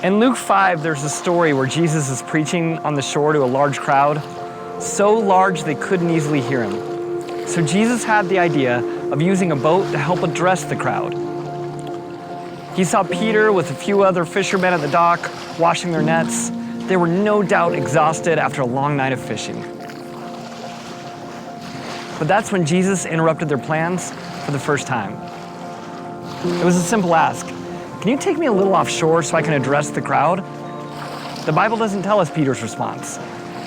In Luke 5, there's a story where Jesus is preaching on the shore to a large crowd, so large they couldn't easily hear him. So Jesus had the idea of using a boat to help address the crowd. He saw Peter with a few other fishermen at the dock washing their nets. They were no doubt exhausted after a long night of fishing. But that's when Jesus interrupted their plans for the first time. It was a simple ask. Can you take me a little offshore so I can address the crowd? The Bible doesn't tell us Peter's response.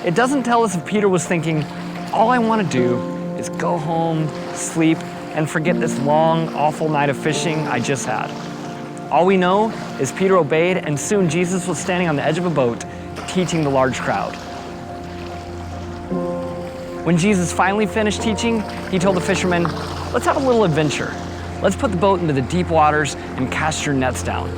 It doesn't tell us if Peter was thinking, all I want to do is go home, sleep, and forget this long, awful night of fishing I just had. All we know is Peter obeyed, and soon Jesus was standing on the edge of a boat, teaching the large crowd. When Jesus finally finished teaching, he told the fishermen, let's have a little adventure. Let's put the boat into the deep waters and cast your nets down.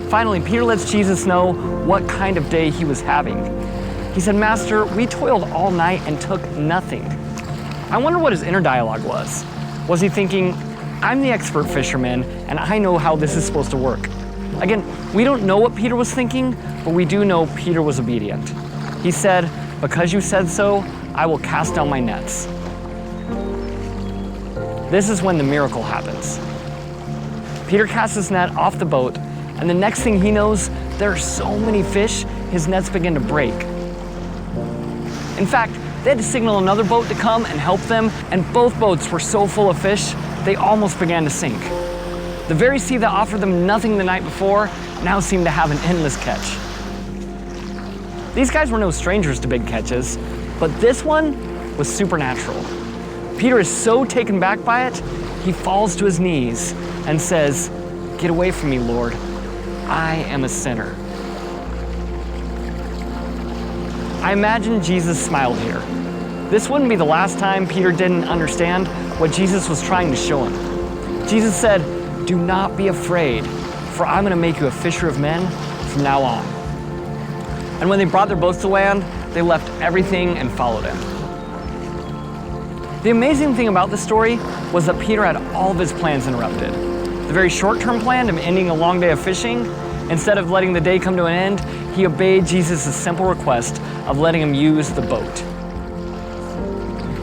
Finally, Peter lets Jesus know what kind of day he was having. He said, Master, we toiled all night and took nothing. I wonder what his inner dialogue was. Was he thinking, I'm the expert fisherman and I know how this is supposed to work? Again, we don't know what Peter was thinking, but we do know Peter was obedient. He said, because you said so, I will cast down my nets. This is when the miracle happens. Peter casts his net off the boat, and the next thing he knows, there are so many fish, his nets begin to break. In fact, they had to signal another boat to come and help them, and both boats were so full of fish, they almost began to sink. The very sea that offered them nothing the night before now seemed to have an endless catch. These guys were no strangers to big catches, but this one was supernatural. Peter is so taken back by it, he falls to his knees and says, get away from me, Lord. I am a sinner. I imagine Jesus smiled here. This wouldn't be the last time Peter didn't understand what Jesus was trying to show him. Jesus said, do not be afraid, for I'm going to make you a fisher of men from now on. And when they brought their boats to land, they left everything and followed him. The amazing thing about this story was that Peter had all of his plans interrupted. The very short-term plan of ending a long day of fishing, instead of letting the day come to an end, he obeyed Jesus' simple request of letting him use the boat.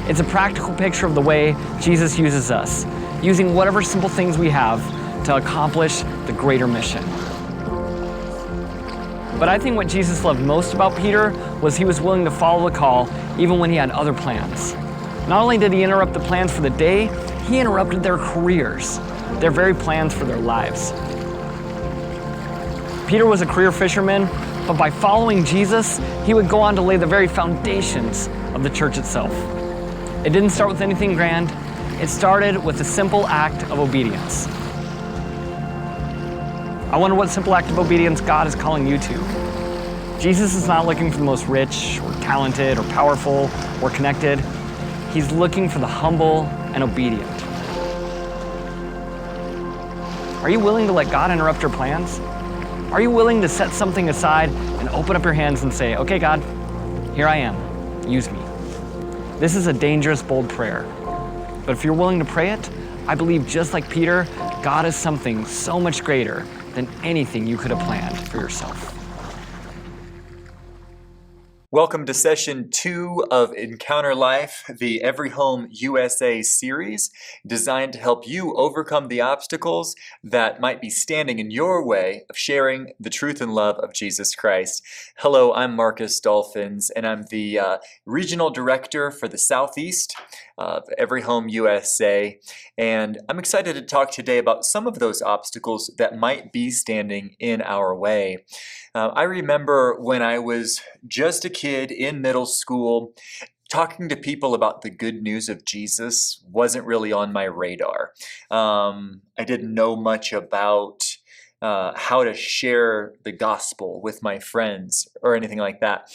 It's a practical picture of the way Jesus uses us, using whatever simple things we have to accomplish the greater mission. But I think what Jesus loved most about Peter was he was willing to follow the call even when he had other plans. Not only did he interrupt the plans for the day, he interrupted their careers, their very plans for their lives. Peter was a career fisherman, but by following Jesus, he would go on to lay the very foundations of the church itself. It didn't start with anything grand. It started with a simple act of obedience. I wonder what simple act of obedience God is calling you to. Jesus is not looking for the most rich or talented or powerful or connected. He's looking for the humble and obedient. Are you willing to let God interrupt your plans? Are you willing to set something aside and open up your hands and say, okay, God, here I am, use me. This is a dangerous, bold prayer. But if you're willing to pray it, I believe just like Peter, God is something so much greater than anything you could have planned for yourself. Welcome to session 2 of Encounter Life, the Every Home USA series, designed to help you overcome the obstacles that might be standing in your way of sharing the truth and love of Jesus Christ. Hello, I'm Marcus Dolphins, and I'm the Regional Director for the Southeast of Every Home USA, and I'm excited to talk today about some of those obstacles that might be standing in our way. I remember when I was just a kid in middle school, talking to people about the good news of Jesus wasn't really on my radar. I didn't know much about how to share the gospel with my friends or anything like that.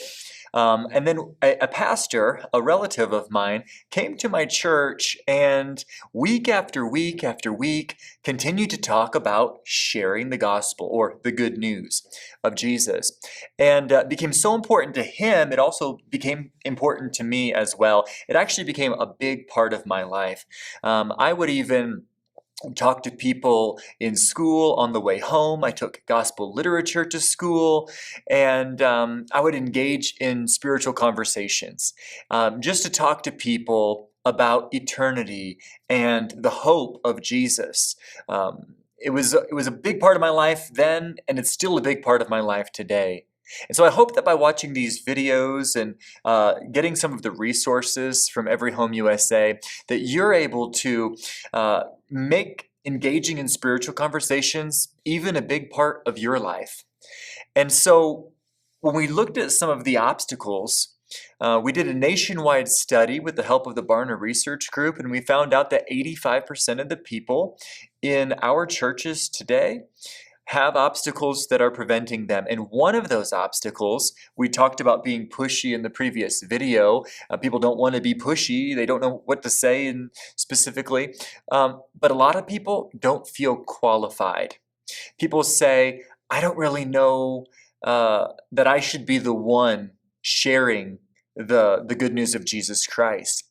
And then a pastor, a relative of mine, came to my church and week after week after week continued to talk about sharing the gospel or the good news of Jesus. And became so important to him, it also became important to me as well. It actually became a big part of my life. I would even talked to people in school on the way home. I took gospel literature to school, and I would engage in spiritual conversations just to talk to people about eternity and the hope of Jesus. It was a big part of my life then, and it's still a big part of my life today. And so I hope that by watching these videos and getting some of the resources from Every Home USA, that you're able to make engaging in spiritual conversations even a big part of your life. And so when we looked at some of the obstacles, we did a nationwide study with the help of the Barna Research Group, and we found out that 85% of the people in our churches today have obstacles that are preventing them. And one of those obstacles, we talked about being pushy in the previous video. People don't want to be pushy. They don't know what to say specifically. But a lot of people don't feel qualified. People say, I don't really know that I should be the one sharing the good news of Jesus Christ.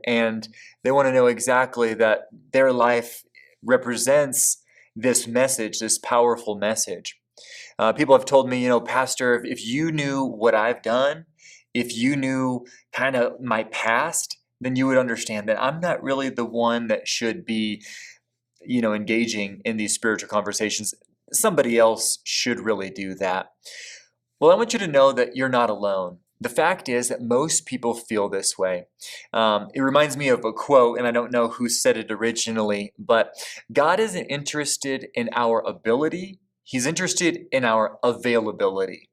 And they want to know exactly that their life represents this message, this powerful message. People have told me, Pastor, if you knew what I've done, if you knew kind of my past, then you would understand that I'm not really the one that should be, engaging in these spiritual conversations. Somebody else should really do that. Well, I want you to know that you're not alone. The fact is that most people feel this way. It reminds me of a quote, and I don't know who said it originally, but God isn't interested in our ability. He's interested in our availability.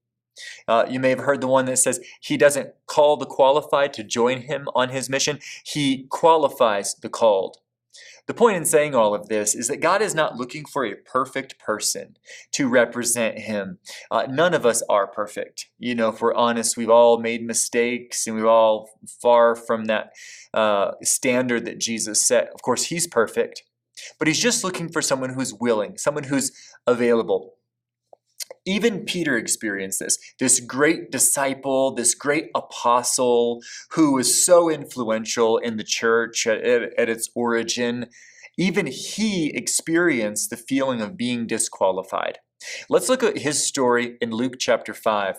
You may have heard the one that says, He doesn't call the qualified to join Him on His mission. He qualifies the called. The point in saying all of this is that God is not looking for a perfect person to represent Him. None of us are perfect. If we're honest, we've all made mistakes and we're all far from that standard that Jesus set. Of course, He's perfect, but He's just looking for someone who's willing, someone who's available. Even Peter experienced this great disciple, this great apostle who was so influential in the church at its origin. Even he experienced the feeling of being disqualified. Let's look at his story in Luke chapter 5.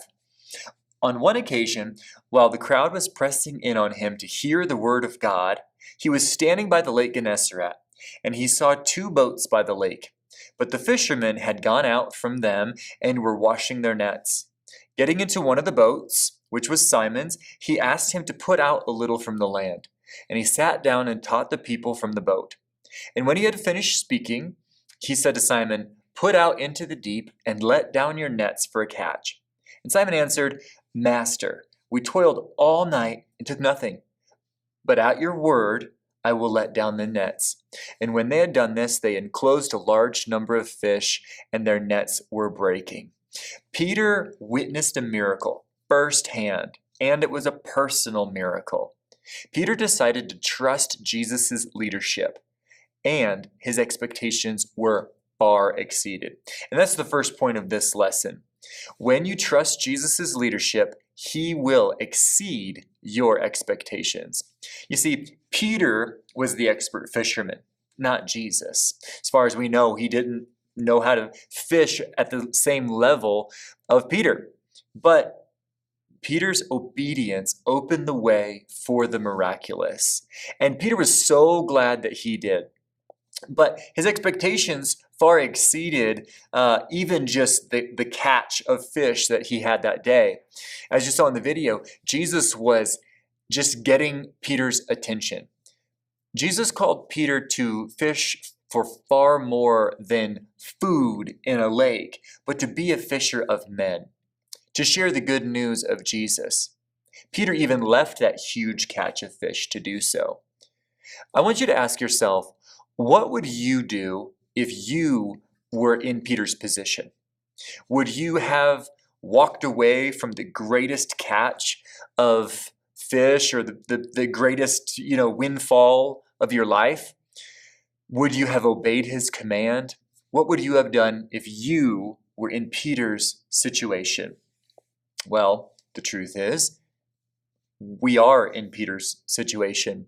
On one occasion, while the crowd was pressing in on him to hear the word of God, he was standing by the lake Gennesaret, and he saw 2 boats by the lake. But the fishermen had gone out from them and were washing their nets. Getting into one of the boats, which was Simon's, he asked him to put out a little from the land. And he sat down and taught the people from the boat. And when he had finished speaking, he said to Simon, "Put out into the deep and let down your nets for a catch." And Simon answered, "Master, we toiled all night and took nothing. But at your word, I will let down the nets." And when they had done this, they enclosed a large number of fish, and their nets were breaking. Peter witnessed a miracle firsthand, and it was a personal miracle. Peter decided to trust Jesus' leadership, and his expectations were far exceeded. And that's the first point of this lesson. When you trust Jesus' leadership, He will exceed your expectations. You see, Peter was the expert fisherman, not Jesus. As far as we know, he didn't know how to fish at the same level of Peter. But Peter's obedience opened the way for the miraculous. And Peter was so glad that he did. But his expectations far exceeded even just the catch of fish that he had that day. As you saw in the video, Jesus was just getting Peter's attention. Jesus called Peter to fish for far more than food in a lake, but to be a fisher of men, to share the good news of Jesus. Peter even left that huge catch of fish to do so. I want you to ask yourself, what would you do if you were in Peter's position? Would you have walked away from the greatest catch of fish or the greatest, windfall of your life? Would you have obeyed his command? What would you have done if you were in Peter's situation? Well, the truth is, we are in Peter's situation.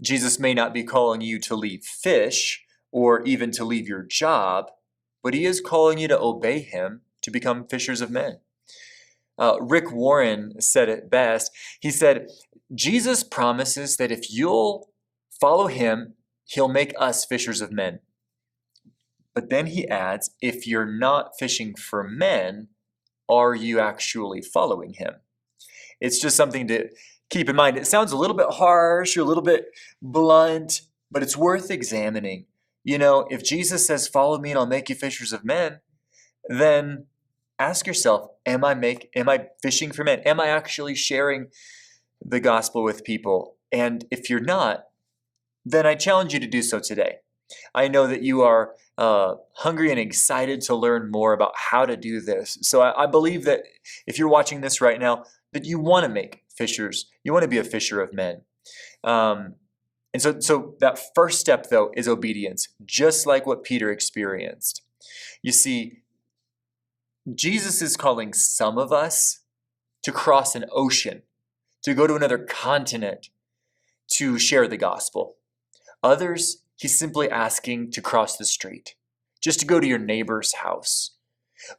Jesus may not be calling you to leave fish or even to leave your job, but he is calling you to obey him to become fishers of men. Rick Warren said it best. He said, Jesus promises that if you'll follow him, he'll make us fishers of men. But then he adds, if you're not fishing for men, are you actually following him? It's just something to keep in mind. It sounds a little bit harsh or a little bit blunt, but it's worth examining. You know, if Jesus says, follow me and I'll make you fishers of men, then ask yourself, am I fishing for men? Am I actually sharing the gospel with people? And if you're not, then I challenge you to do so today. I know that you are hungry and excited to learn more about how to do this. So I believe that if you're watching this right now, that you want to make fishers. You want to be a fisher of men. And so that first step, though, is obedience, just like what Peter experienced. You see, Jesus is calling some of us to cross an ocean, to go to another continent, to share the gospel. Others, he's simply asking to cross the street, just to go to your neighbor's house.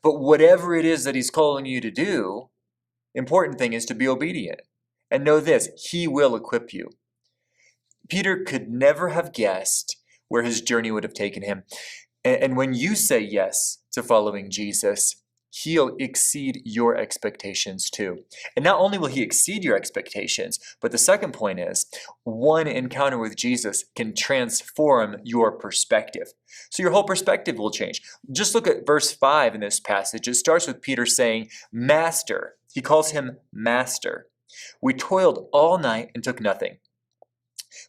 But whatever it is that he's calling you to do, important thing is to be obedient. And know this, he will equip you. Peter could never have guessed where his journey would have taken him. And when you say yes to following Jesus, he'll exceed your expectations too. And not only will he exceed your expectations, but the second point is, one encounter with Jesus can transform your perspective. So your whole perspective will change. Just look at verse 5 in this passage. It starts with Peter saying, Master. He calls him Master. We toiled all night and took nothing.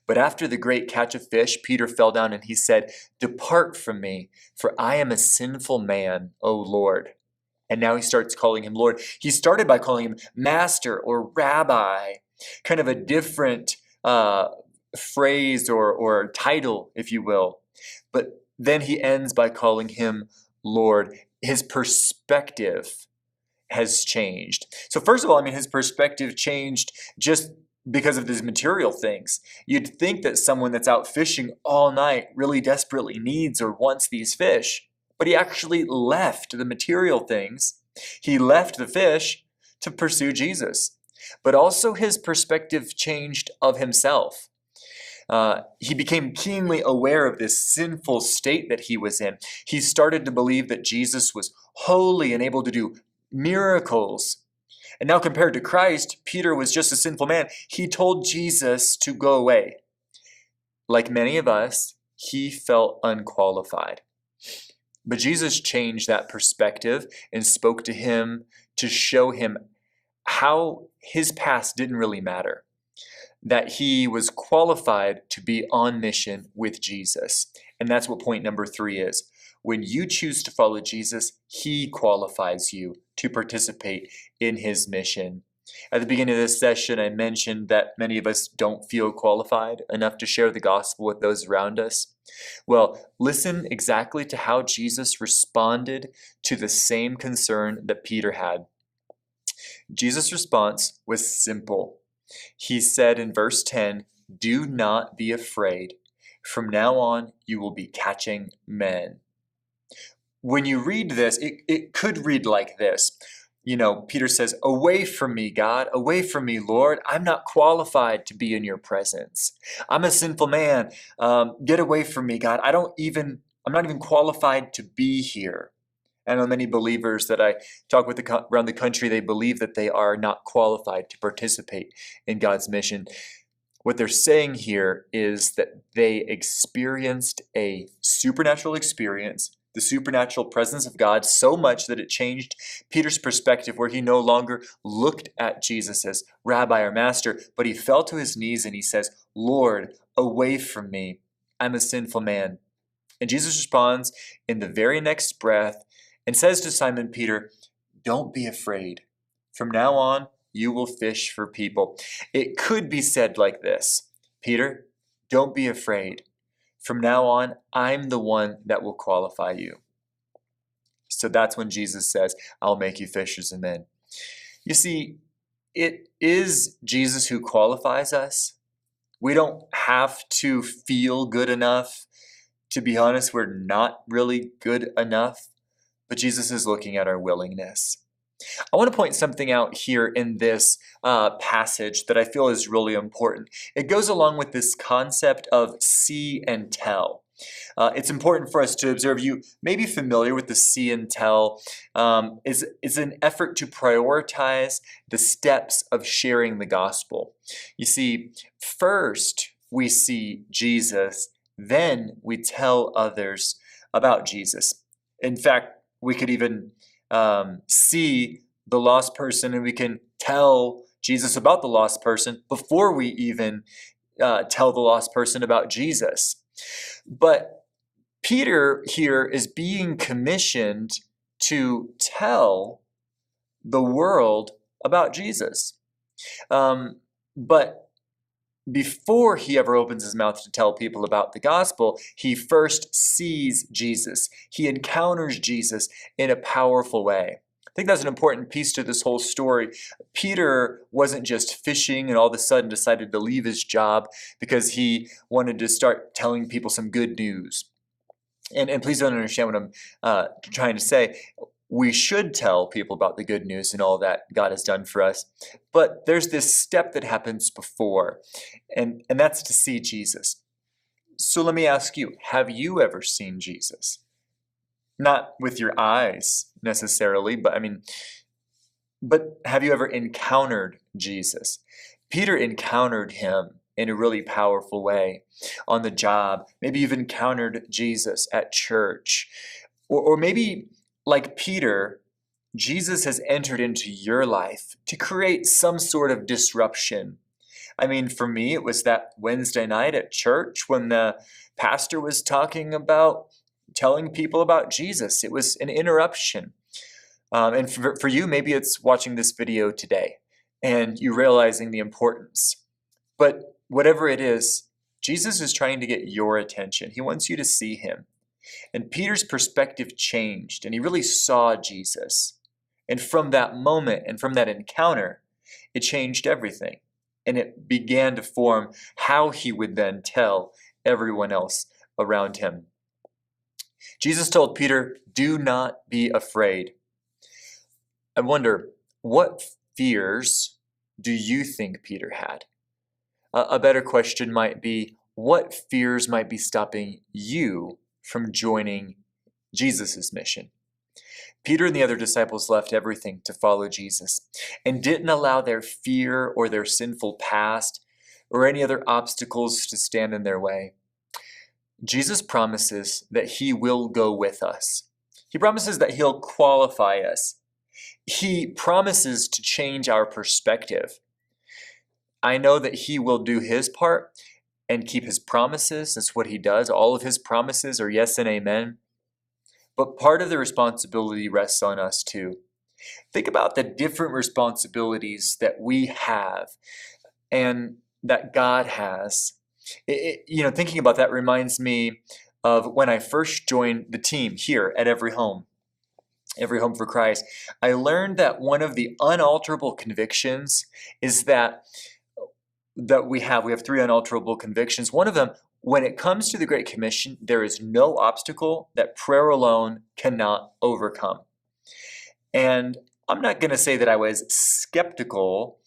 But after the great catch of fish, Peter fell down and he said, Depart from me, for I am a sinful man, O Lord. And now he starts calling him Lord. He started by calling him Master or Rabbi, kind of a different phrase or title, if you will. But then he ends by calling him Lord. His perspective has changed. So first of all, his perspective changed just because of these material things. You'd think that someone that's out fishing all night really desperately needs or wants these fish. But he actually left the material things. He left the fish to pursue Jesus. But also his perspective changed of himself. He became keenly aware of this sinful state that he was in. He started to believe that Jesus was holy and able to do miracles. And now compared to Christ, Peter was just a sinful man. He told Jesus to go away. Like many of us, he felt unqualified. But Jesus changed that perspective and spoke to him to show him how his past didn't really matter, that he was qualified to be on mission with Jesus. And that's what point number 3 is. When you choose to follow Jesus, he qualifies you to participate in his mission. At the beginning of this session, I mentioned that many of us don't feel qualified enough to share the gospel with those around us. Well, listen exactly to how Jesus responded to the same concern that Peter had. Jesus' response was simple. He said in verse 10, Do not be afraid. From now on, you will be catching men. When you read this, it could read like this. Peter says, Away from me, God, away from me, Lord. I'm not qualified to be in your presence. I'm a sinful man. Get away from me, God. I'm not even qualified to be here. I know many believers that I talk with around the country, they believe that they are not qualified to participate in God's mission. What they're saying here is that they experienced a supernatural experience, the supernatural presence of God, so much that it changed Peter's perspective, where he no longer looked at Jesus as Rabbi or Master, but he fell to his knees and he says, Lord, away from me. I'm a sinful man. And Jesus responds in the very next breath and says to Simon Peter, Don't be afraid. From now on, you will fish for people. It could be said like this, Peter, don't be afraid. From now on, I'm the one that will qualify you. So that's when Jesus says, I'll make you fishers of men. You see, it is Jesus who qualifies us. We don't have to feel good enough to be honest, we're not really good enough, but Jesus is looking at our willingness. I want to point something out here in this passage that I feel is really important. It goes along with this concept of see and tell. It's important for us to observe. You may be familiar with the see and tell. Is an effort to prioritize the steps of sharing the gospel. You see, first we see Jesus, then we tell others about Jesus. In fact, we could even see the lost person and we can tell Jesus about the lost person before we even tell the lost person about Jesus. But Peter here is being commissioned to tell the world about Jesus. But before he ever opens his mouth to tell people about the gospel, he first sees Jesus. He encounters Jesus in a powerful way. I think that's an important piece to this whole story. Peter wasn't just fishing and all of a sudden decided to leave his job because he wanted to start telling people some good news. And please don't understand what I'm trying to say. We should tell people about the good news and all that God has done for us. But there's this step that happens before, and that's to see Jesus. So let me ask you, have you ever seen Jesus? Not with your eyes necessarily, but have you ever encountered Jesus? Peter encountered him in a really powerful way on the job. Maybe you've encountered Jesus at church. Or maybe, like Peter, Jesus has entered into your life to create some sort of disruption. For me, it was that Wednesday night at church when the pastor was talking about telling people about Jesus. It was an interruption. And for you, maybe it's watching this video today and you realizing the importance. But whatever it is, Jesus is trying to get your attention. He wants you to see him. And Peter's perspective changed, and he really saw Jesus. And from that moment and from that encounter, it changed everything. And it began to form how he would then tell everyone else around him. Jesus told Peter, "Do not be afraid." I wonder, what fears do you think Peter had? A better question might be, what fears might be stopping you from joining Jesus' mission? Peter and the other disciples left everything to follow Jesus and didn't allow their fear or their sinful past or any other obstacles to stand in their way. Jesus promises that he will go with us. He promises that he'll qualify us. He promises to change our perspective. I know that he will do his part and keep his promises. That's what he does. All of his promises are yes and amen. But part of the responsibility rests on us too. Think about the different responsibilities that we have and that God has. Thinking about that reminds me of when I first joined the team here at Every Home for Christ. I learned that one of the unalterable convictions is that we have three unalterable convictions. One of them, when it comes to the Great Commission, there is no obstacle that prayer alone cannot overcome. And I'm not going to say that I was skeptical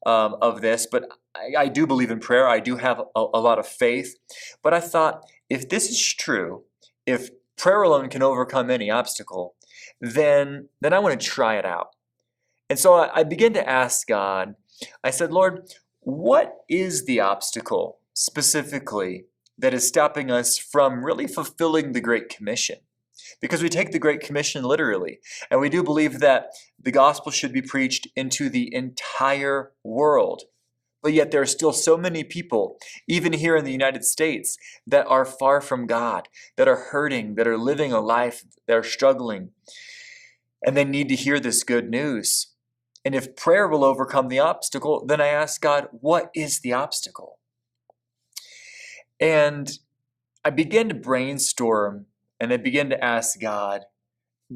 of this, but I do believe in prayer. I do have a lot of faith. But I thought, if this is true, if prayer alone can overcome any obstacle, then I want to try it out. And so I began to ask God. I said, Lord, what is the obstacle specifically that is stopping us from really fulfilling the Great Commission? Because we take the Great Commission literally, and we do believe that the gospel should be preached into the entire world. But yet there are still so many people, even here in the United States, that are far from God, that are hurting, that are living a life, that are struggling, and they need to hear this good news. And if prayer will overcome the obstacle, then I ask God, what is the obstacle? And I began to brainstorm and I began to ask God,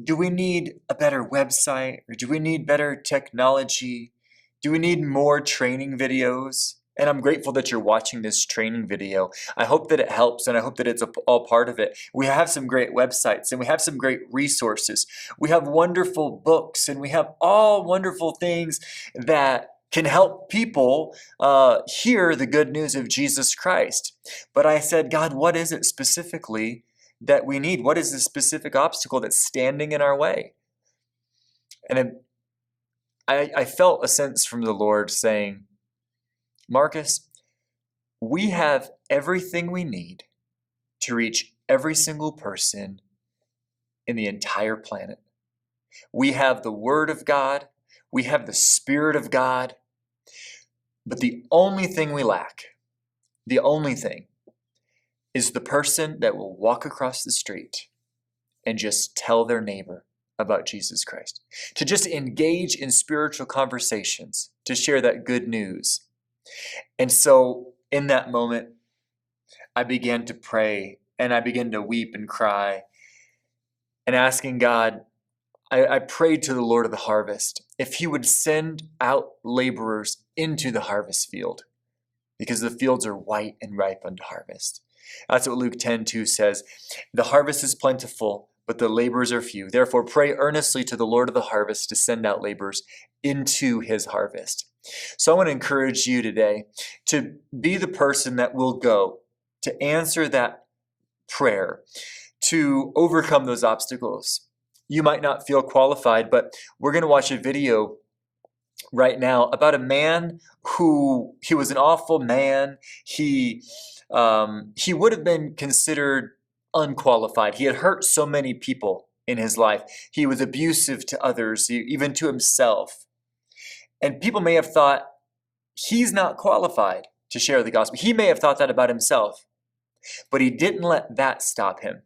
do we need a better website? Or do we need better technology? Do we need more training videos? And I'm grateful that you're watching this training video. I hope that it helps, and I hope that it's all part of it. We have some great websites, and we have some great resources. We have wonderful books, and we have all wonderful things that can help people hear the good news of Jesus Christ. But I said, God, what is it specifically that we need? What is the specific obstacle that's standing in our way? And I felt a sense from the Lord saying, Marcus, we have everything we need to reach every single person in the entire planet. We have the Word of God. We have the Spirit of God. But the only thing we lack, the only thing, is the person that will walk across the street and just tell their neighbor about Jesus Christ, to just engage in spiritual conversations, to share that good news. And so in that moment, I began to pray and I began to weep and cry and asking God, I prayed to the Lord of the harvest if he would send out laborers into the harvest field, because the fields are white and ripe unto harvest. That's what Luke 10:2 says. The harvest is plentiful, but the laborers are few. Therefore, pray earnestly to the Lord of the harvest to send out laborers into his harvest. So I want to encourage you today to be the person that will go to answer that prayer, to overcome those obstacles. You might not feel qualified, but we're going to watch a video right now about a man who, he was an awful man. He would have been considered unqualified. He had hurt so many people in his life. He was abusive to others, even to himself. And people may have thought, he's not qualified to share the gospel. He may have thought that about himself, but he didn't let that stop him.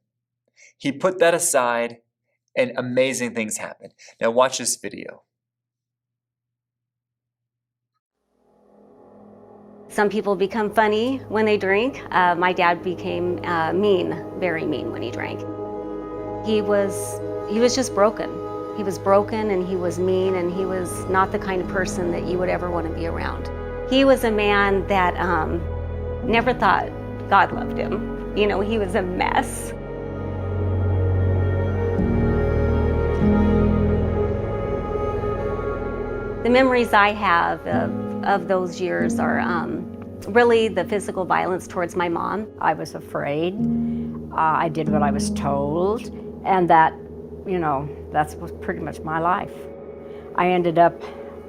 He put that aside, and amazing things happened. Now watch this video. Some people become funny when they drink. My dad became mean, very mean when he drank. He was just broken. He was broken and he was mean, and he was not the kind of person that you would ever want to be around. He was a man that never thought God loved him. You know, he was a mess. The memories I have of those years are really the physical violence towards my mom. I was afraid. I did what I was told, and that, you know, that was pretty much my life. I ended up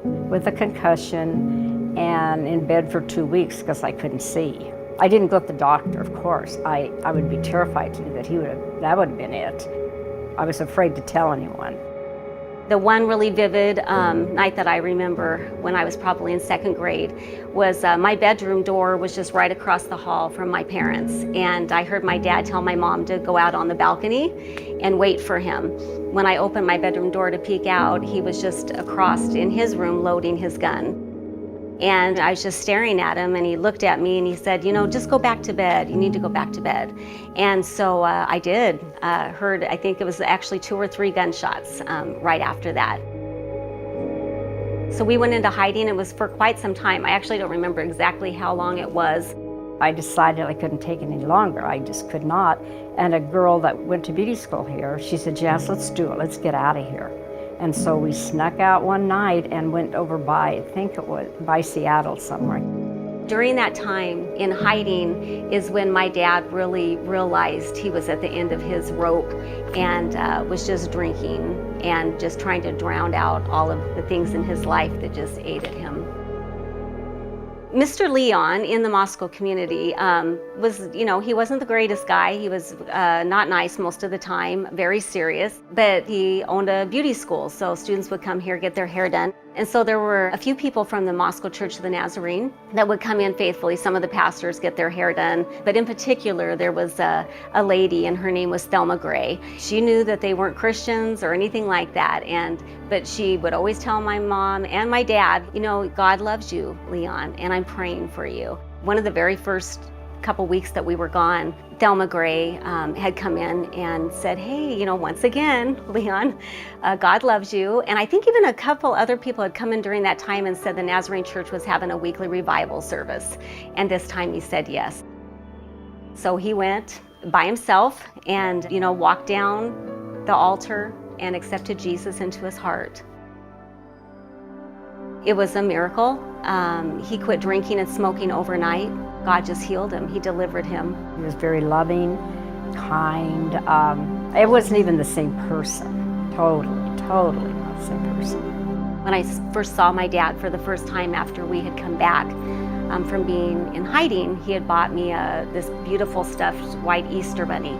with a concussion and in bed for 2 weeks because I couldn't see. I didn't go to the doctor, of course. I would be terrified to do that. That would have been it. I was afraid to tell anyone. The one really vivid night that I remember when I was probably in second grade was my bedroom door was just right across the hall from my parents. And I heard my dad tell my mom to go out on the balcony and wait for him. When I opened my bedroom door to peek out, he was just across in his room loading his gun. And I was just staring at him, and he looked at me and he said, you know, just go back to bed. You need to go back to bed. And so I did. Heard, I think it was actually 2 or 3 gunshots right after that. So we went into hiding. It was for quite some time. I actually don't remember exactly how long it was. I decided I couldn't take it any longer. I just could not. And a girl that went to beauty school here, she said, Jess, let's do it. Let's get out of here. And so we snuck out one night and went over by, I think it was by Seattle somewhere. During that time in hiding is when my dad really realized he was at the end of his rope and was just drinking and just trying to drown out all of the things in his life that just ate at him. Mr. Leon in the Moscow community was, you know, he wasn't the greatest guy. He was not nice most of the time, very serious, but he owned a beauty school, so students would come here, get their hair done. And so there were a few people from the Moscow Church of the Nazarene that would come in faithfully. Some of the pastors get their hair done, but in particular, there was a lady, and her name was Thelma Gray. She knew that they weren't Christians or anything like that, but she would always tell my mom and my dad, you know, God loves you, Leon, and I'm praying for you. One of the very first couple weeks that we were gone, Thelma Gray had come in and said, hey, once again, Leon, God loves you. And I think even a couple other people had come in during that time and said the Nazarene Church was having a weekly revival service. And this time he said yes. So he went by himself and, walked down the altar and accepted Jesus into his heart. It was a miracle. He quit drinking and smoking overnight. God just healed him. He delivered him. He was very loving, kind. It wasn't even the same person. Totally not the same person. When I first saw my dad for the first time after we had come back from being in hiding, he had bought me this beautiful stuffed white Easter bunny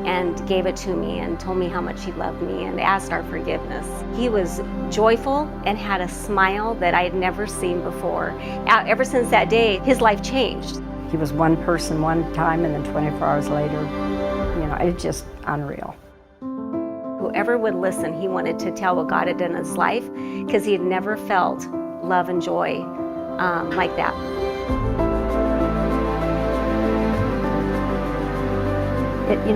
and gave it to me and told me how much he loved me and asked our forgiveness. He was joyful and had a smile that I had never seen before. Ever since that day, his life changed. He was one person one time, and then 24 hours later, it's just unreal. Whoever would listen, he wanted to tell what God had done in his life, because he had never felt love and joy like that.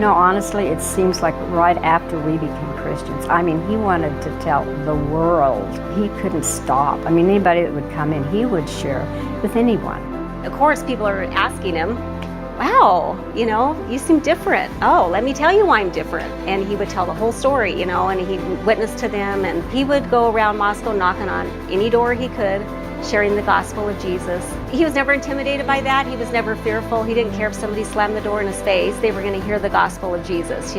Honestly, it seems like right after we became Christians, he wanted to tell the world. He couldn't stop. Anybody that would come in, he would share with anyone. Of course, people are asking him, wow, you seem different. Oh, let me tell you why I'm different. And he would tell the whole story, and he'd witness to them. And he would go around Moscow knocking on any door he could, sharing the gospel of Jesus. He was never intimidated by that. He was never fearful. He didn't care if somebody slammed the door in his face. They were going to hear the gospel of Jesus,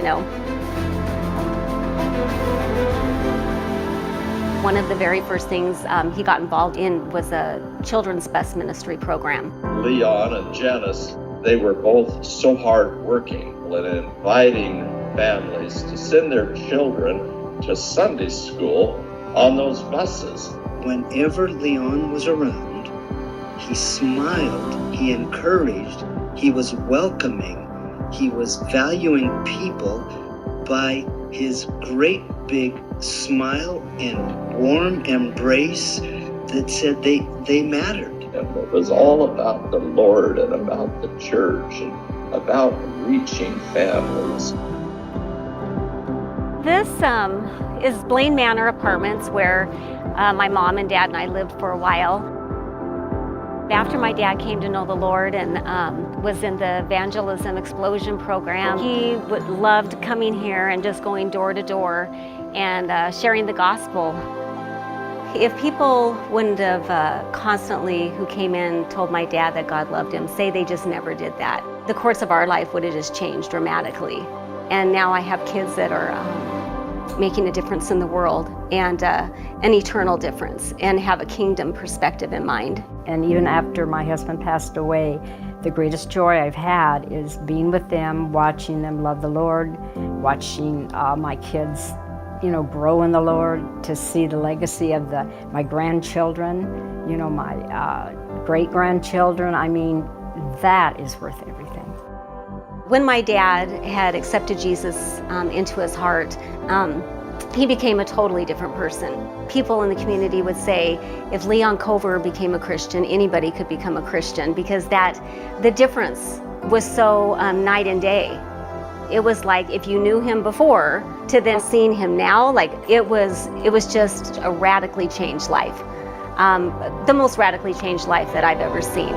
One of the very first things he got involved in was a children's bus ministry program. Leon and Janice, they were both so hardworking in inviting families to send their children to Sunday school on those buses. Whenever Leon was around, he smiled, he encouraged, he was welcoming, he was valuing people by his great big smile and warm embrace that said they mattered. And it was all about the Lord and about the church and about reaching families. This is Blaine Manor Apartments, where my mom and dad and I lived for a while. After my dad came to know the Lord and was in the Evangelism Explosion program, he loved coming here and just going door to door and sharing the gospel. If people wouldn't have constantly, who came in, told my dad that God loved him, say they just never did that, the course of our life would have just changed dramatically. And now I have kids that are making a difference in the world, and an eternal difference, and have a kingdom perspective in mind. And even after my husband passed away, the greatest joy I've had is being with them, watching them love the Lord, watching my kids grow in the Lord, to see the legacy of my grandchildren, my great-grandchildren. That is worth everything. When my dad had accepted Jesus into his heart, he became a totally different person. People in the community would say, if Leon Cover became a Christian, anybody could become a Christian, because the difference was so night and day. It was like if you knew him before to then seeing him now, it was just a radically changed life. The most radically changed life that I've ever seen.